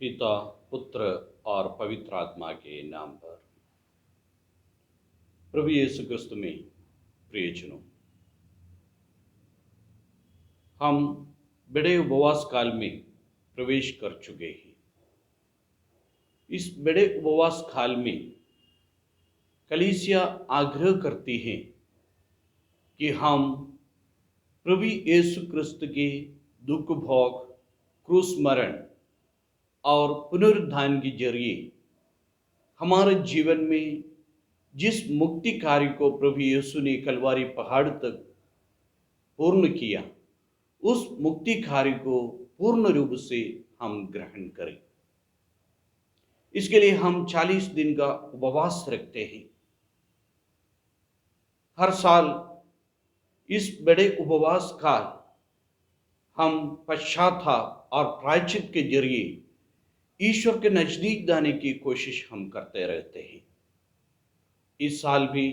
पिता, पुत्र और पवित्र आत्मा के नाम पर। प्रभु यीशु क्रिस्तु में प्रियजनों, हम बड़े उपवास काल में प्रवेश कर चुके हैं। इस बड़े उपवास काल में कलीसिया आग्रह करती है कि हम प्रभु यीशु क्रिस्त के दुख भोग, क्रूस मरण और पुनरुत्थान के जरिए हमारे जीवन में जिस मुक्ति कार्य को प्रभु यीशु ने कलवारी पहाड़ तक पूर्ण किया, उस मुक्ति कार्य को पूर्ण रूप से हम ग्रहण करें। इसके लिए हम 40 दिन का उपवास रखते हैं। हर साल इस बड़े उपवास काल हम पश्चाताप और प्रायश्चित के जरिए ईश्वर के नजदीक जाने की कोशिश हम करते रहते हैं। इस साल भी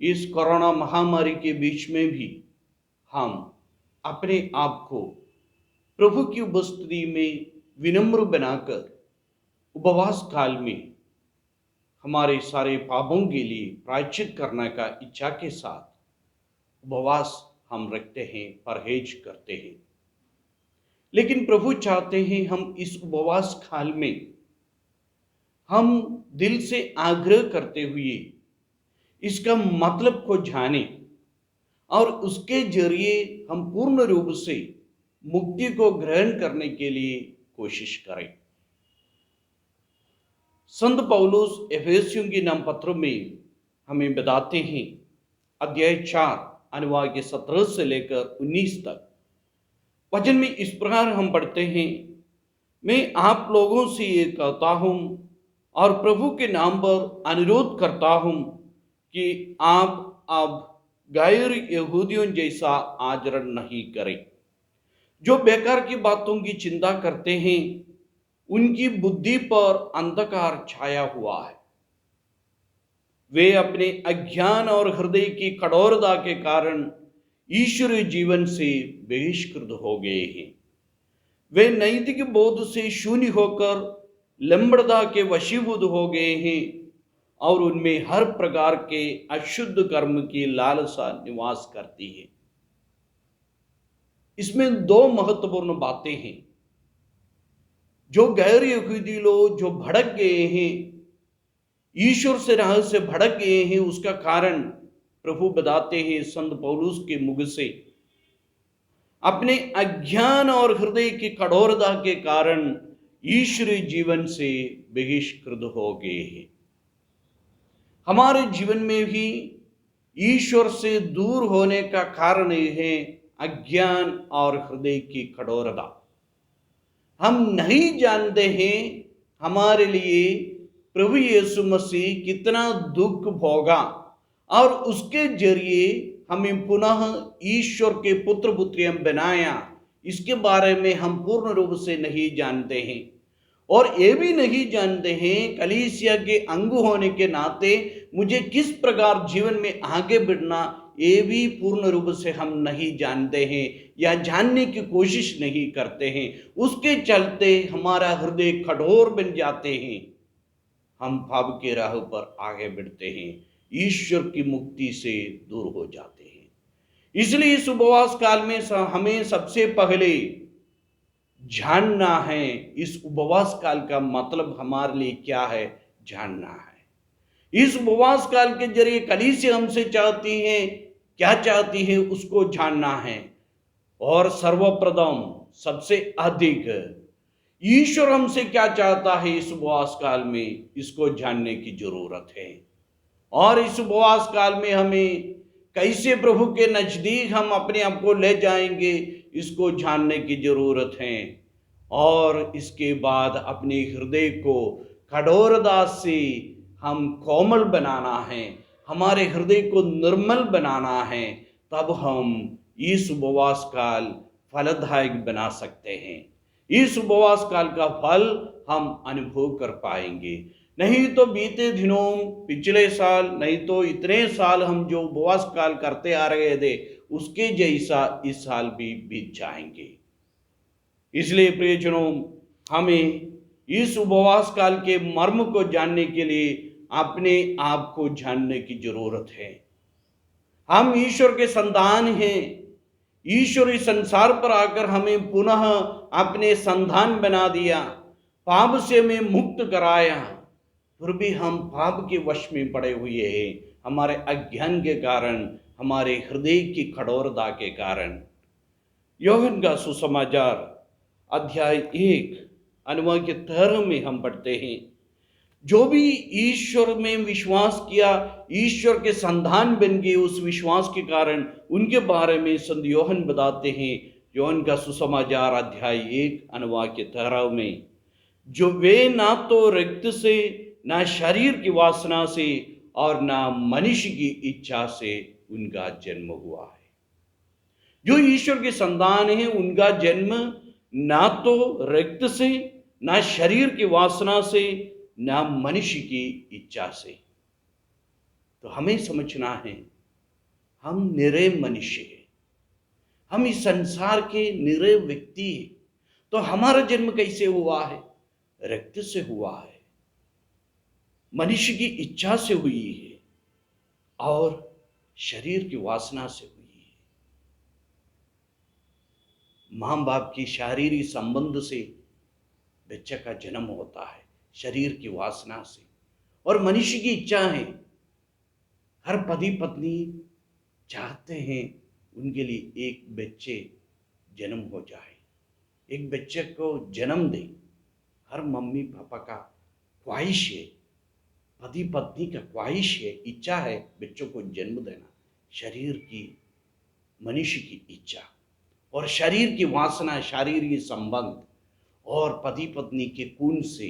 इस कोरोना महामारी के बीच में भी हम अपने आप को प्रभु की उपस्थिति में विनम्र बनाकर उपवास काल में हमारे सारे पापों के लिए प्रायश्चित करने का इच्छा के साथ उपवास हम रखते हैं, परहेज करते हैं। लेकिन प्रभु चाहते हैं हम इस उपवास काल में हम दिल से आग्रह करते हुए इसका मतलब को जाने और उसके जरिए हम पूर्ण रूप से मुक्ति को ग्रहण करने के लिए कोशिश करें। संत पौलुस एफेसियों के नाम पत्र में हमें बताते हैं, अध्याय 4 अनुवाद के 17 से लेकर 19 तक वचन में इस प्रकार हम पढ़ते हैं, मैं आप लोगों से ये कहता हूं और प्रभु के नाम पर अनुरोध करता हूं कि आप अब गैर यहूदियों जैसा आचरण नहीं करें, जो बेकार की बातों की चिंता करते हैं। उनकी बुद्धि पर अंधकार छाया हुआ है। वे अपने अज्ञान और हृदय की कठोरता के कारण ईश्वरीय जीवन से बहिष्कृत हो गए हैं। वे नैतिक बोध से शून्य होकर लंबड़ता के वशीभूत हो गए हैं और उनमें हर प्रकार के अशुद्ध कर्म की लालसा निवास करती है। इसमें दो महत्वपूर्ण बातें हैं। जो गैर यहूदी लोग जो भड़क गए हैं, ईश्वर से राह से भड़क गए हैं, उसका कारण प्रभु बताते हैं संत पौलुस के मुख से, अपने अज्ञान और हृदय की कठोरता के कारण ईश्वरीय जीवन से बहिष्कृत हो गए हैं। हमारे जीवन में भी ईश्वर से दूर होने का कारण यह है अज्ञान और हृदय की कठोरता। हम नहीं जानते हैं हमारे लिए प्रभु यीशु मसीह कितना दुख भोगा और उसके जरिए हमें पुनः ईश्वर के पुत्र पुत्रियां बनाया। इसके बारे में हम पूर्ण रूप से नहीं जानते हैं और ये भी नहीं जानते हैं कलीसिया के अंग होने के नाते मुझे किस प्रकार जीवन में आगे बढ़ना, ये भी पूर्ण रूप से हम नहीं जानते हैं या जानने की कोशिश नहीं करते हैं। उसके चलते हमारा हृदय कठोर बन जाते हैं, हम पाप के राह पर आगे बढ़ते हैं, ईश्वर की मुक्ति से दूर हो जाते हैं। इसलिए इस उपवास काल में हमें सबसे पहले जानना है इस उपवास काल का मतलब हमारे लिए क्या है, जानना है। इस उपवास काल के जरिए कलीसिया हमसे चाहती है, क्या चाहती है उसको जानना है। और सर्वप्रथम सबसे अधिक ईश्वर हमसे क्या चाहता है इस उपवास काल में, इसको जानने की जरूरत है। और इस उपवास काल में हमें कैसे प्रभु के नजदीक हम अपने आप को ले जाएंगे, इसको जानने की जरूरत है। और इसके बाद अपने हृदय को कठोरता से हम कोमल बनाना है, हमारे हृदय को निर्मल बनाना है, तब हम इस उपवास काल फलदायक बना सकते हैं। इस उपवास काल का फल हम अनुभव कर पाएंगे। नहीं तो बीते दिनों, पिछले साल, नहीं तो इतने साल हम जो उपवास काल करते आ रहे थे उसके जैसा इस साल भी बीत जाएंगे। इसलिए प्रियजनों, हमें इस उपवास काल के मर्म को जानने के लिए अपने आप को जानने की जरूरत है। हम ईश्वर के संतान हैं। ईश्वर इस संसार पर आकर हमें पुनः अपने संतान बना दिया, पाप से हमें मुक्त कराया, फिर भी हम पाप के वश में पड़े हुए हैं, हमारे अज्ञान के कारण, हमारे हृदय की कठोरता के कारण। यूहन्ना का सुसमाचार अध्याय 1 अनुवाद के 13 में हम पढ़ते हैं, जो भी ईश्वर में विश्वास किया, ईश्वर के संतान बन गए, उस विश्वास के कारण उनके बारे में संत यूहन्ना बताते हैं। यूहन्ना का सुसमाचार अध्याय 1 अनुवाद के 13 में, जो वे ना तो रक्त से, ना शरीर की वासना से और ना मनुष्य की इच्छा से उनका जन्म हुआ है। जो ईश्वर के संतान हैं उनका जन्म ना तो रक्त से, ना शरीर की वासना से, ना मनुष्य की इच्छा से। तो हमें समझना है, हम निरे मनुष्य हैं, हम इस संसार के निरे व्यक्ति हैं। तो हमारा जन्म कैसे हुआ है? रक्त से हुआ है, मनुष्य की इच्छा से हुई है और शरीर की वासना से हुई है। मां बाप की शारीरिक संबंध से बच्चे का जन्म होता है, शरीर की वासना से। और मनुष्य की इच्छा है, हर पति पत्नी चाहते हैं उनके लिए एक बच्चे जन्म हो जाए, एक बच्चे को जन्म दे। हर मम्मी पापा का ख्वाहिश है, पति पत्नी का ख्वाहिश है, इच्छा है बच्चों को जन्म देना। शरीर की, मनुष्य की इच्छा और शरीर की वासना, शारीरिक संबंध और पति पत्नी के खून से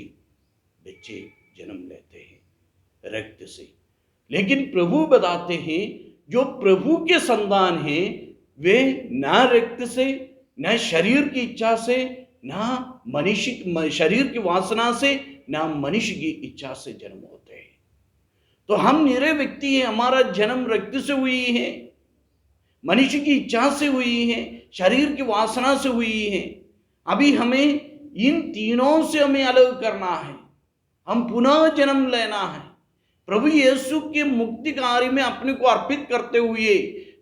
बच्चे जन्म लेते हैं, रक्त से। लेकिन प्रभु बताते हैं, जो प्रभु के संतान हैं वे ना रक्त से, ना शरीर की इच्छा से, ना मनुष्य शरीर की वासना से, ना मनुष्य की इच्छा से जन्म होते हैं। तो हम निरे व्यक्ति हैं, हमारा जन्म रक्त से हुई है, मनुष्य की इच्छा से हुई है, शरीर की वासना से हुई है। अभी हमें इन तीनों से हमें अलग करना है, हम पुनः जन्म लेना है। प्रभु यीशु के मुक्ति कार्य में अपने को अर्पित करते हुए,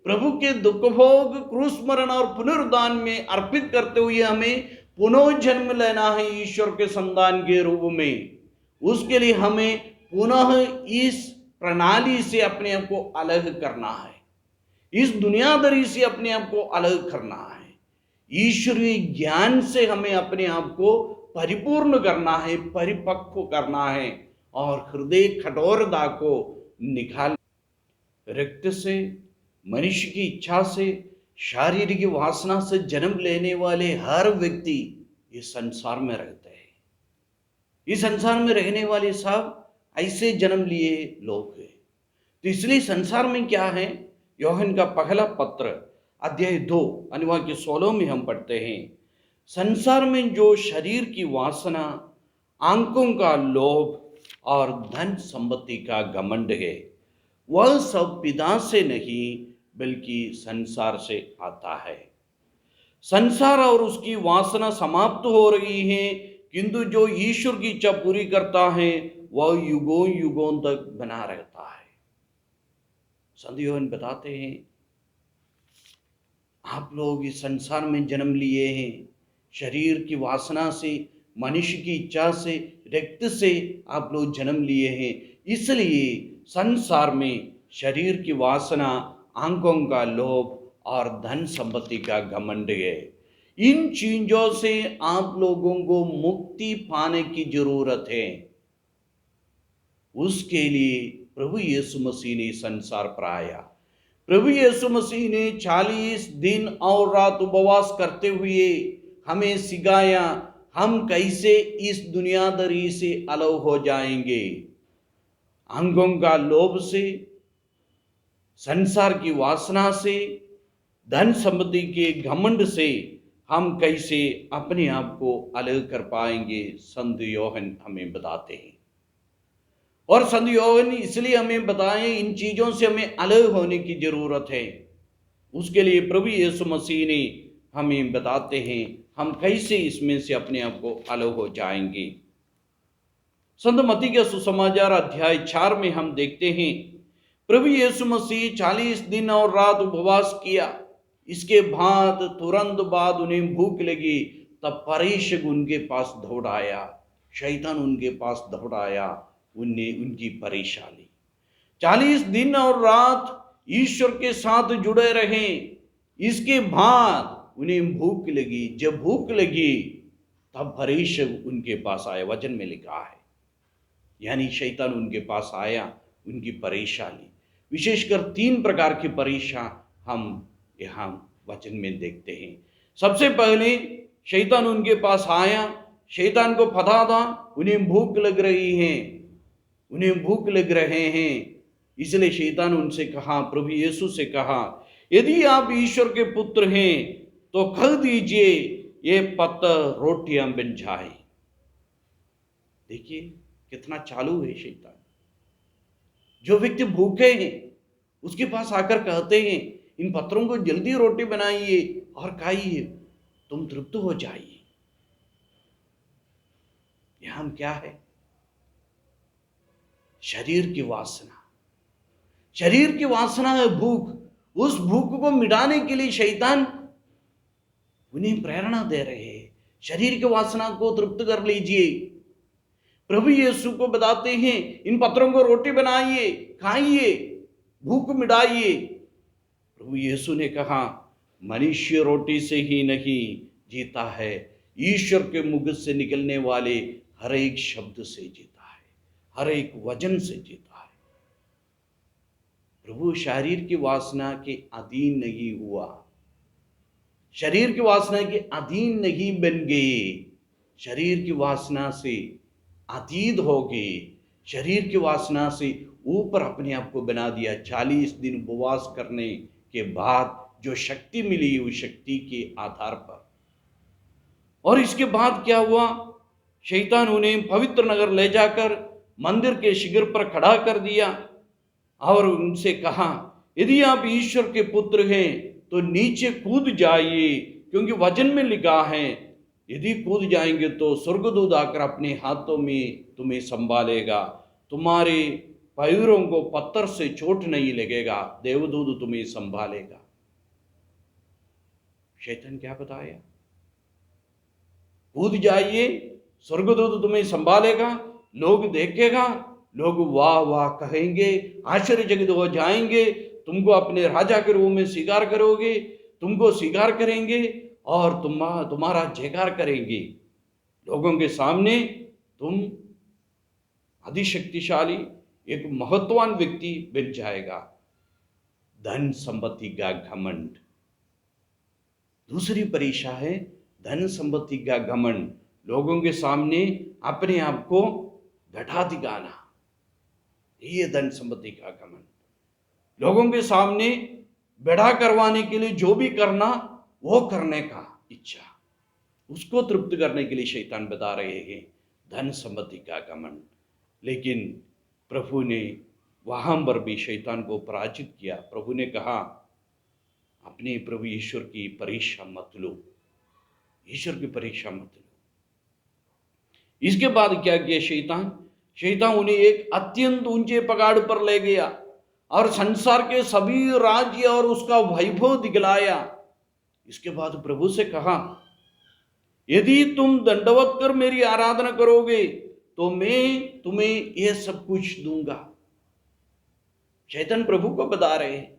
प्रभु के दुख भोग, क्रूस मरण और पुनरुद्धान में अर्पित करते हुए हमें पुनः जन्म लेना है ईश्वर के संतान के रूप में। उसके लिए हमें पुनः इस प्रणाली से अपने आप को अलग करना है, इस दुनियादारी से अपने आप को अलग करना है, ईश्वरीय ज्ञान से हमें अपने आप को परिपूर्ण करना है, परिपक्व करना है और हृदय कठोरता को निकाल। रक्त से, मनुष्य की इच्छा से, शारीरिक वासना से जन्म लेने वाले हर व्यक्ति इस संसार में रहते हैं। इस संसार में रहने वाले सब ऐसे जन्म लिए लोग हैं। तो इसलिए संसार में क्या है? यूहन्ना का पहला पत्र अध्याय 2 अनुवाद के 16 में हम पढ़ते हैं, संसार में जो शरीर की वासना, आंखों का लोभ और धन संपत्ति का घमंड है, वह सब पिता से नहीं बल्कि संसार से आता है। संसार और उसकी वासना समाप्त हो रही है, किंतु जो ईश्वर की इच्छा पूरी करता है वह युगों युगों तक बना रहता है। संत यूहन्ना बताते हैं, आप लोग इस संसार में जन्म लिए हैं, शरीर की वासना से, मनुष्य की इच्छा से, रक्त से आप लोग जन्म लिए हैं। इसलिए संसार में शरीर की वासना, आंखों का लोभ और धन संपत्ति का घमंड है। इन चीजों से आप लोगों को मुक्ति पाने की जरूरत है। उसके लिए प्रभु यीशु मसीह ने संसार पर आया। प्रभु यीशु मसीह ने 40 दिन और रात उपवास करते हुए हमें सिखाया हम कैसे इस दुनियादारी से अलग हो जाएंगे। अंगों का लोभ से, संसार की वासना से, धन संपत्ति के घमंड से हम कैसे अपने आप को अलग कर पाएंगे, संत यूहन्ना हमें बताते हैं। और संत यूहन्ना इसलिए हमें बताएं, इन चीजों से हमें अलग होने की जरूरत है। उसके लिए प्रभु यीशु मसीह ने हमें बताते हैं, हम कैसे इसमें से अपने आप को अलग हो जाएंगे। संत मत्ती के सुसमाचार अध्याय 4 में हम देखते हैं प्रभु यीशु मसीह 40 दिन और रात उपवास किया। इसके बाद तुरंत बाद उन्हें भूख लगी, तब परीक्षक उनके पास दौड़ आया, शैतान उनके पास दौड़ आया, उनकी परीक्षा ली। 40 दिन और रात ईश्वर के साथ जुड़े रहे। इसके बाद उन्हें भूख लगी। जब भूख लगी तब परीक्षक उनके पास आया, वचन में लिखा है, यानी शैतान उनके पास आया, उनकी परीक्षा ली। विशेषकर 3 प्रकार की परीक्षा हम यहाँ वचन में देखते हैं। सबसे पहले शैतान उनके पास आया। शैतान को पता था उन्हें भूख लग रही है, उन्हें भूख लग रहे हैं, इसलिए शैतान उनसे कहा, प्रभु यीशु से कहा, यदि आप ईश्वर के पुत्र हैं तो कह दीजिए ये पत्थर रोटियां बन जाए। देखिए कितना चालू है शैतान। जो व्यक्ति भूखे हैं उसके पास आकर कहते हैं इन पत्थरों को जल्दी रोटी बनाइए और खाइए, तुम तृप्त हो जाइए। यहां क्या है? शरीर की वासना, शरीर की वासना है भूख। उस भूख को मिटाने के लिए शैतान उन्हें प्रेरणा दे रहे हैं, शरीर की वासना को तृप्त कर लीजिए। प्रभु यीशु को बताते हैं इन पत्थरों को रोटी बनाइए, खाइए, भूख मिटाइए। प्रभु यीशु ने कहा, मनुष्य रोटी से ही नहीं जीता है, ईश्वर के मुख से निकलने वाले हर एक शब्द से जीता है, हर एक वचन से जीता है। प्रभु शरीर की वासना के अधीन नहीं हुआ, शरीर की वासना के अधीन नहीं बन गए, शरीर की वासना से अतीत हो गए, शरीर की वासना से ऊपर अपने आप को बना दिया। 40 दिन उपवास करने के बाद जो शक्ति मिली उस शक्ति के आधार पर। और इसके बाद क्या हुआ? शैतान उन्हें पवित्र नगर ले जाकर मंदिर के शिखर पर खड़ा कर दिया और उनसे कहा, यदि आप ईश्वर के पुत्र हैं तो नीचे कूद जाइए, क्योंकि वचन में लिखा है यदि कूद जाएंगे तो स्वर्गदूत आकर अपने हाथों में तुम्हें संभालेगा, तुम्हारे पैरों को पत्थर से चोट नहीं लगेगा, देवदूत तुम्हें संभालेगा। शैतान क्या बताया? कूद जाइए, स्वर्गदूत तुम्हें संभालेगा, लोग देखेगा, लोग वाह वाह कहेंगे, आश्चर्यचकित हो जाएंगे, तुमको अपने राजा के रूप में स्वीकार करोगे, तुमको स्वीकार करेंगे और तुम्हारा जयकार करेंगे। लोगों के सामने तुम अधिशक्तिशाली एक महत्ववान व्यक्ति बन जाएगा। धन संपत्ति का घमंड। दूसरी परीक्षा है धन संपत्ति का घमंड, लोगों के सामने अपने आप को घटा दिखाना, ये धन संपत्ति का घमंड। लोगों के सामने बड़ा करवाने के लिए जो भी करना वो करने का इच्छा, उसको तृप्त करने के लिए शैतान बता रहे हैं धन संपत्ति का घमंड। लेकिन प्रभु ने वहां पर भी शैतान को पराजित किया। प्रभु ने कहा, अपने प्रभु ईश्वर की परीक्षा मत लो, ईश्वर की परीक्षा मत लो। इसके बाद क्या किया शैतान? शैतान उन्हें एक अत्यंत ऊंचे पहाड़ पर ले गया और संसार के सभी राज्य और उसका वैभव दिखलाया। इसके बाद प्रभु से कहा, यदि तुम दंडवत कर मेरी आराधना करोगे तो मैं तुम्हें यह सब कुछ दूंगा। शैतान प्रभु को बता रहे हैं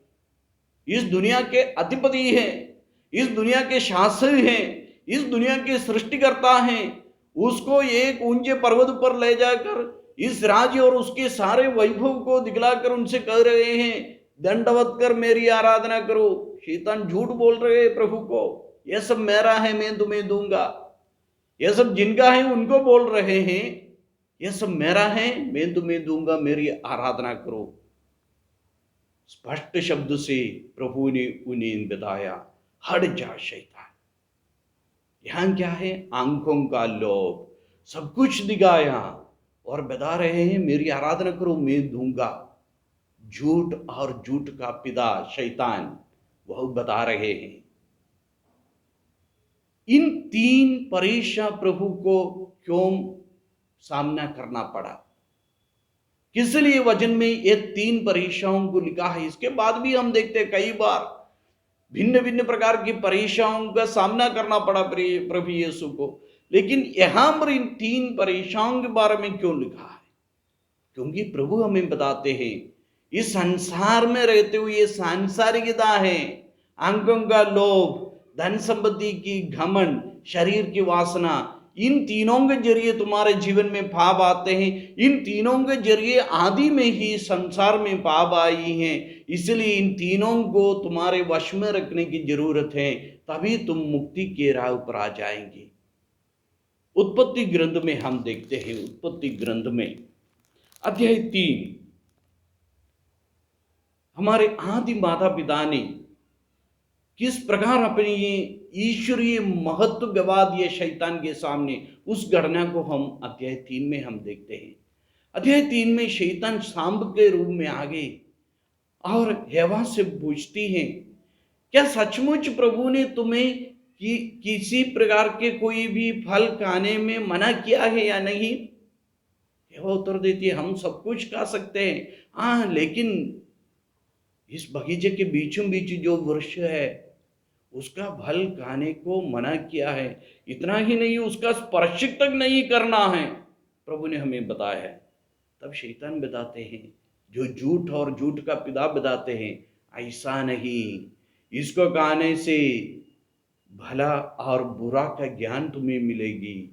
इस दुनिया के अधिपति हैं, इस दुनिया के शासक हैं, इस दुनिया के सृष्टिकर्ता हैं, उसको एक ऊंचे पर्वत पर ले जाकर इस राज्य और उसके सारे वैभव को दिखलाकर उनसे कह रहे हैं दंडवत कर मेरी आराधना करो। शैतान झूठ बोल रहे हैं प्रभु को, यह सब मेरा है, मैं तुम्हें दूंगा। यह सब जिनका है उनको बोल रहे हैं यह सब मेरा है, मैं तुम्हें दूंगा, मेरी आराधना करो। स्पष्ट शब्द से प्रभु ने उन्हें बताया, हट जा शैतान। यहां क्या है? आंखों का लोभ, सब कुछ दिखाया और बता रहे हैं मेरी आराधना करो, मैं दूंगा। झूठ और झूठ का पिता शैतान वह बता रहे हैं। इन तीन परीक्षा प्रभु को क्यों सामना करना पड़ा, किस लिए वचन में ये तीन परीक्षाओं को लिखा है। इसके बाद भी हम देखते हैं कई बार भिन्न भिन्न प्रकार की परीक्षाओं का सामना करना पड़ा प्रभु यीशु को, लेकिन यहां पर इन तीन परीक्षाओं के बारे में क्यों लिखा है? क्योंकि प्रभु हमें बताते हैं इस संसार में रहते हुए ये सांसारिकता है, आंखों का लोभ, धन संपत्ति की घमंड, शरीर की वासना, इन तीनों के जरिए तुम्हारे जीवन में पाप आते हैं। इन तीनों के जरिए आदि में ही संसार में पाप आई हैं, इसलिए इन तीनों को तुम्हारे वश में रखने की जरूरत है, तभी तुम मुक्ति के राह पर आ जाएंगे। उत्पत्ति ग्रंथ में हम देखते हैं, उत्पत्ति ग्रंथ में अध्याय 3, हमारे आदि माता पिता ने किस प्रकार अपने ये ईश्वरीय महत्व गवा दिए शैतान के सामने, उस घटना को हम अध्याय 3 में हम देखते हैं। अध्याय 3 में शैतान सांप के रूप में आ गए और हवा से पूछती है, क्या सचमुच प्रभु ने तुम्हें किसी प्रकार के कोई भी फल खाने में मना किया है या नहीं? हवा उत्तर देती है, हम सब कुछ खा सकते हैं, हाँ, लेकिन इस बगीचे के बीचों बीच जो वृक्ष है उसका फल खाने को मना किया है, इतना ही नहीं उसका स्पर्श तक नहीं करना है, प्रभु ने हमें बताया है। तब शैतान बताते हैं, जो झूठ और झूठ का पिता बताते हैं, ऐसा नहीं, इसको खाने से भला और बुरा का ज्ञान तुम्हें मिलेगी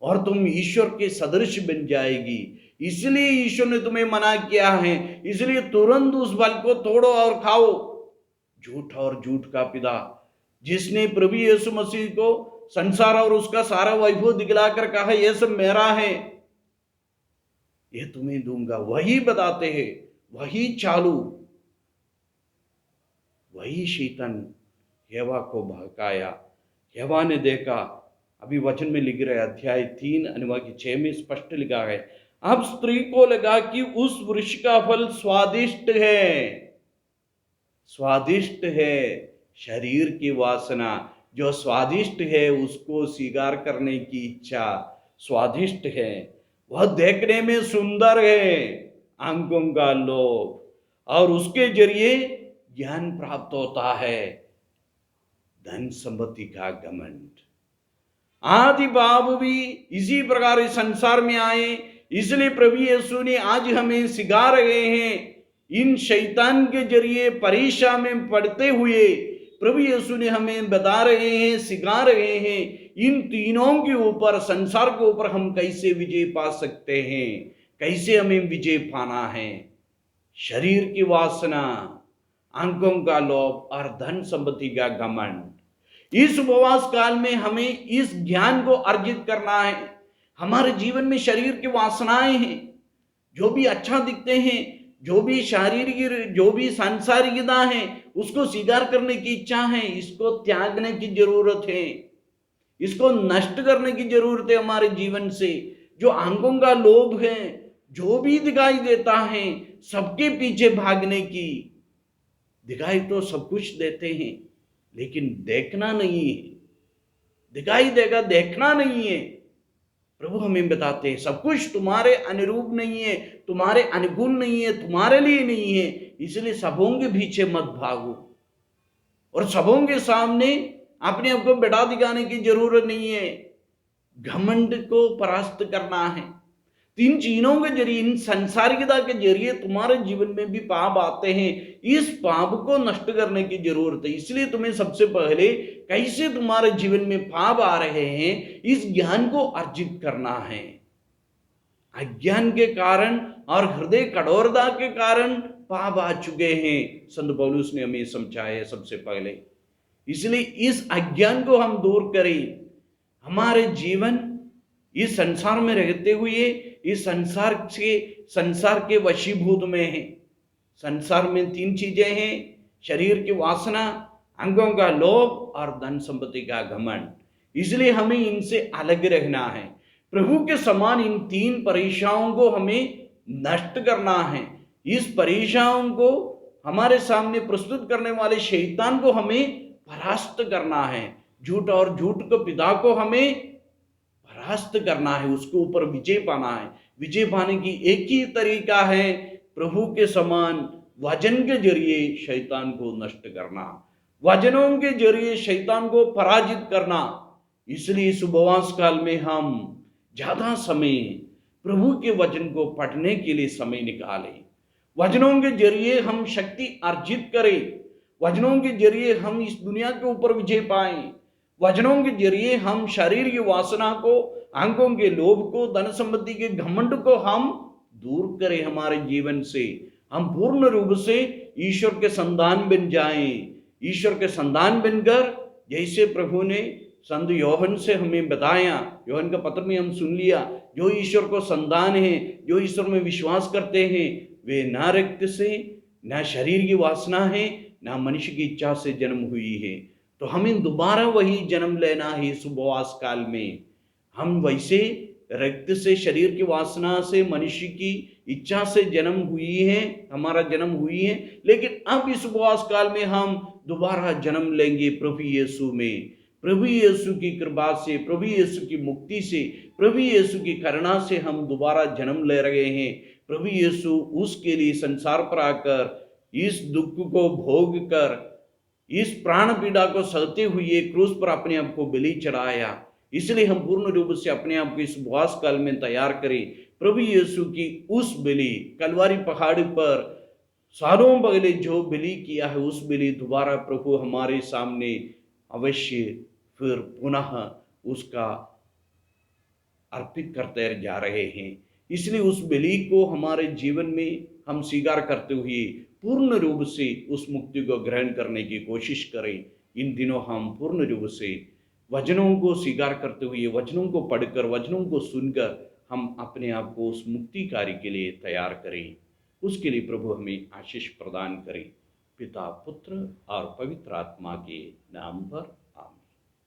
और तुम ईश्वर के सदृश बन जाएगी, इसलिए ईश्वर ने तुम्हें मना किया है, इसलिए तुरंत उस फल को तोड़ो और खाओ। झूठ और झूठ का पिता, जिसने प्रभु यीशु मसीह को संसार और उसका सारा वैभव दिखलाकर कहा यह सब मेरा है, ये तुम्हें दूंगा, वही बताते हैं, वही चालू, वही शैतान हवा को भड़काया। हवा ने देखा, अभी वचन में लिख रहे अध्याय 3 अनुवाद 6 में स्पष्ट लिखा है, अब स्त्री को लगा कि उस वृक्ष का फल स्वादिष्ट है, स्वादिष्ट है, शरीर की वासना, जो स्वादिष्ट है उसको स्वीकार करने की इच्छा स्वादिष्ट है, वह देखने में सुंदर है, आंखों का लोभ, और उसके जरिए ज्ञान प्राप्त होता है, धन संपत्ति का घमंड। आदि बाप भी इसी प्रकार इस संसार में आए, इसलिए प्रभु यीशु ने आज हमें सिखा रहे हैं, इन शैतान के जरिए परीक्षा में पड़ते हुए प्रभु यीशु ने हमें बता रहे हैं, सिखा रहे हैं, इन तीनों के ऊपर, संसार के ऊपर हम कैसे विजय पा सकते हैं, कैसे हमें विजय पाना है। शरीर की वासना, आंखों का लोभ और धन संपत्ति का घमंड। इस उपवास काल में हमें इस ज्ञान को अर्जित करना है। हमारे जीवन में शरीर की वासनाएं हैं, जो भी अच्छा दिखते हैं, जो भी शारीरिक, जो भी सांसारिकता है, उसको स्वीकार करने की इच्छा है, इसको त्यागने की जरूरत है, इसको नष्ट करने की जरूरत है हमारे जीवन से। जो आंखों का लोभ है, जो भी दिखाई देता है, सबके पीछे भागने की, दिखाई तो सब कुछ देते हैं लेकिन देखना नहीं है, दिखाई देगा, देखना नहीं है। प्रभु हमें बताते हैं सब कुछ तुम्हारे अनुरूप नहीं है, तुम्हारे अनुकूल नहीं है, तुम्हारे लिए नहीं है, इसलिए सबों के पीछे मत भागो और सबों के सामने अपने आप को बढ़ा दिखाने की जरूरत नहीं है। घमंड को परास्त करना है। तीन चीजों के जरिए, इन संसारिकता के जरिए तुम्हारे जीवन में भी पाप आते हैं, इस पाप को नष्ट करने की जरूरत है। इसलिए तुम्हें सबसे पहले कैसे तुम्हारे जीवन में पाप आ रहे हैं, इस ज्ञान को अर्जित करना है। अज्ञान के कारण और हृदय कठोरता के कारण पाप आ चुके हैं, संत पौलुस ने हमें समझाया सबसे पहले। इसलिए इस अज्ञान को हम दूर करें। हमारे जीवन इस संसार में रहते हुए इस संसार के वशीभूत में है। संसार में तीन चीजें हैं, शरीर की वासना, अंगों का लोभ और धन संपत्ति का घमंड। इसलिए हमें इनसे अलग रहना है। प्रभु के समान इन तीन परीक्षाओं को हमें नष्ट करना है। इस परीक्षाओं को हमारे सामने प्रस्तुत करने वाले शैतान को हमें परास्त करना है। झूठ और झूठ के पिता को हमें परास्त करना है, उसके ऊपर विजय पाना है। विजय पाने की एक ही तरीका है, प्रभु के समान वचन के जरिए शैतान को नष्ट करना, वचनों के जरिए शैतान को पराजित करना। इसलिए इस उपवास काल में हम ज्यादा समय प्रभु के वचन को पढ़ने के लिए समय निकालें। वचनों के जरिए हम शक्ति अर्जित करें, वचनों के जरिए हम इस दुनिया के ऊपर विजय पाएं, वचनों के जरिए हम शरीर की वासना को, आंखों के लोभ को, धन संपत्ति के घमंड को हम दूर करें हमारे जीवन से। हम पूर्ण रूप से ईश्वर के संतान बन जाएं। ईश्वर के संतान बनकर, जैसे प्रभु ने संत योहन से हमें बताया, योहन का पत्र में हम सुन लिया, जो ईश्वर को संतान है, जो ईश्वर में विश्वास करते हैं, वे ना रक्त से, ना शरीर की वासना है, ना मनुष्य की इच्छा से जन्म हुई है। तो हमें दोबारा वही जन्म लेना है इस उपवास काल में। हम वैसे रक्त से, शरीर की वासना से, मनुष्य की इच्छा से जन्म हुई है, हमारा जन्म हुई है, लेकिन अब इस उपवास काल में हम दोबारा जन्म लेंगे प्रभु यीशु में। प्रभु यीशु की कृपा से, प्रभु यीशु की मुक्ति से, प्रभु यीशु की करुणा से हम दोबारा जन्म ले रहे हैं। प्रभु यीशु उसके लिए संसार पर आकर इस दुख को भोग कर, इस प्राण पीड़ा को सहते हुए क्रूस पर अपने आप को बलि चढ़ाया। इसलिए हम पूर्ण रूप से अपने आप को इस उपवास काल में तैयार करें। प्रभु यीशु की उस बलि, कलवारी पहाड़ पर सालों पहले जो बलि किया है, उस बलि दोबारा प्रभु हमारे सामने अवश्य फिर पुनः उसका अर्पित करते जा रहे हैं। इसलिए उस बलि को हमारे जीवन में हम स्वीकार करते हुए पूर्ण रूप से उस मुक्ति को ग्रहण करने की कोशिश करें। इन दिनों हम पूर्ण रूप से वचनों को स्वीकार करते हुए, वचनों को पढ़कर, वचनों को सुनकर हम अपने आप को उस मुक्ति कार्य के लिए तैयार करें। उसके लिए प्रभु हमें आशीष प्रदान करें। पिता, पुत्र और पवित्र आत्मा के नाम पर आमीन।